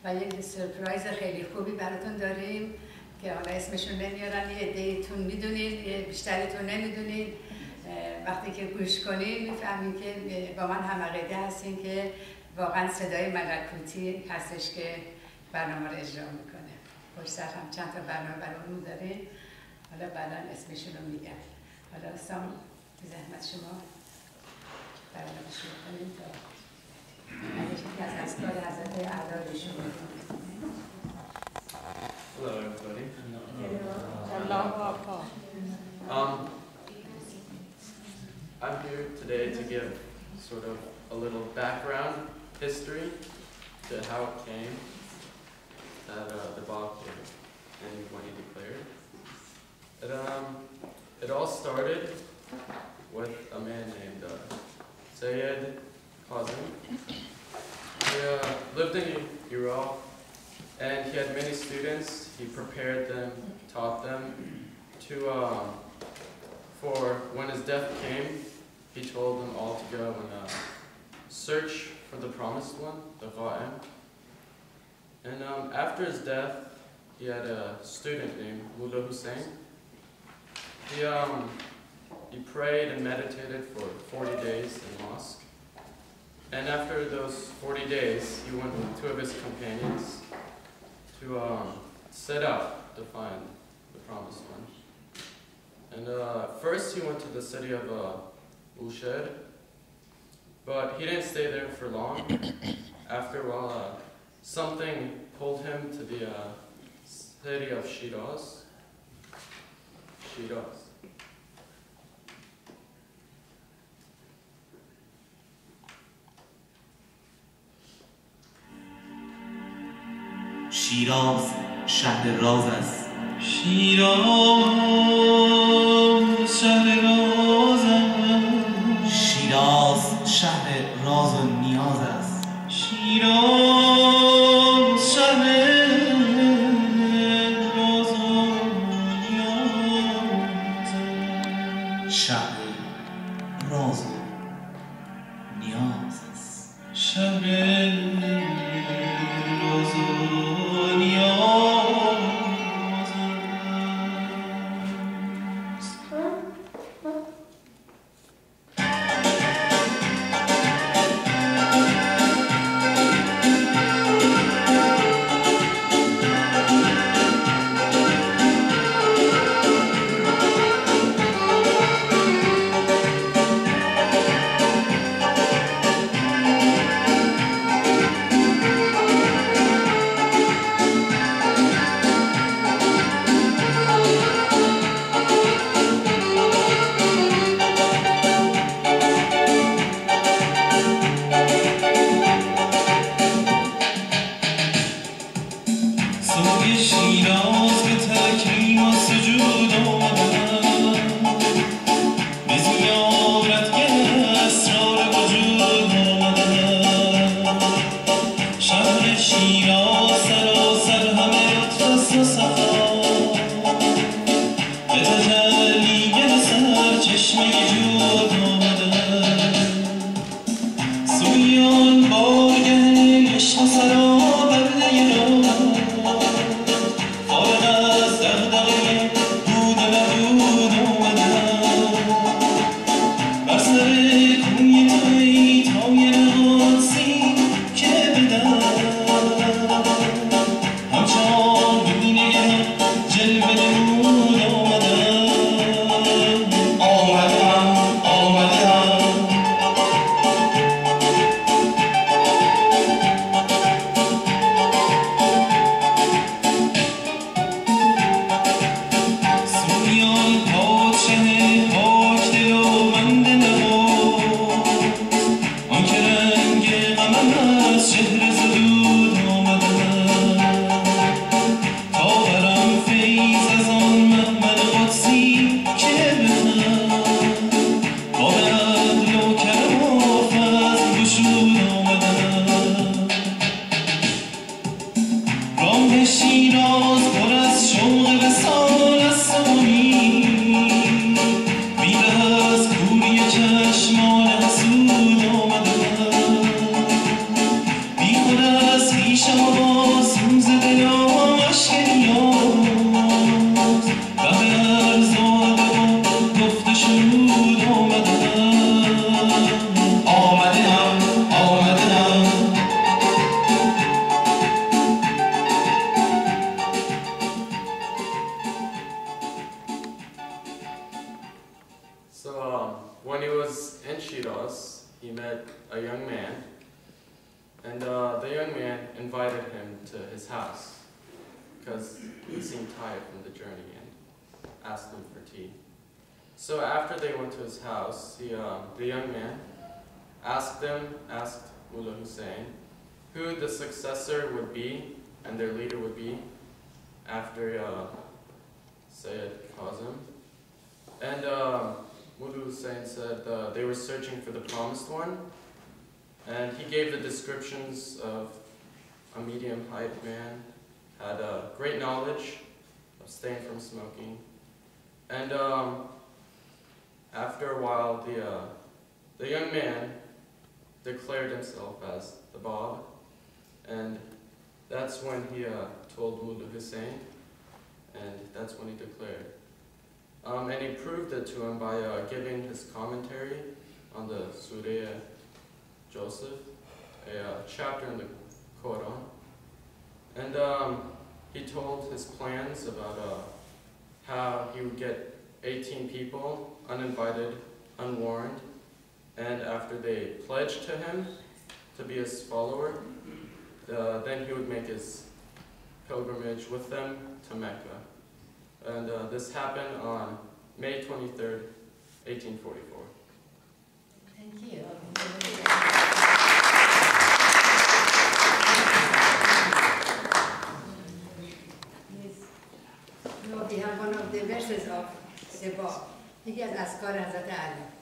و یک سرپرایز خیلی خوبی براتون داریم که حالا اسمشون نمیارم، یه عده‌تون میدونین، بیشترتون نمیدونین. وقتی که گوش کنین میفهمین که با من هم عقیده هستین که واقعا صدای ملکوتی هستش که برنامه رو اجرا میکنه. پشت سر هم چند تا برنامه برامون دارین، حالا بعدا اسمشون رو میگم. حالا سام زحمت شما برنامه شروع کنیم تا یکی از اسکار حضرت اعلی شما. Hello everybody. I'm here today to give sort of a little background history to how it came that the Bab came and when he declared. It all started with a man named Sayyid Kazim. He lived in Iraq and he had many students. He prepared them, taught them to, for when his death came, he told them all to go and search for the promised one, the Qa'im. And after his death, he had a student named Mullah Hussein. He prayed and meditated for 40 days in mosque. And after those 40 days, he went with two of his companions to set out to find the promised one. And first he went to the city of Bushehr, but he didn't stay there for long. After a while, something pulled him to the city of Shiraz. شیراز شهر راز است. شیراز شهر راز است. شیراز شهر راز و نیاز است. شیراز شهر راز و نیاز است. شهر راز و نیاز است. شهر بیخود از پیش invited him to his house because he seemed tired from the journey and asked him for tea. So after they went to his house, the young man asked Mullah Hussain who the successor would be and their leader would be after Sayyid Kazim. And Mullah Hussain said they were searching for the promised one, and he gave the descriptions of a medium height man, had great knowledge, abstained from smoking, and after a while the young man declared himself as the Bab, and that's when he told Mullah Hussain, and that's when he declared. And he proved it to him by giving his commentary on the Surah Joseph, a chapter in the Quran. And he told his plans about how he would get 18 people, uninvited, unwarned, and after they pledged to him to be his follower, then he would make his pilgrimage with them to Mecca. And this happened on May 23rd, 1844. Thank you. We have one of the verses of the Bab. یکی از اذکار حضرت علی.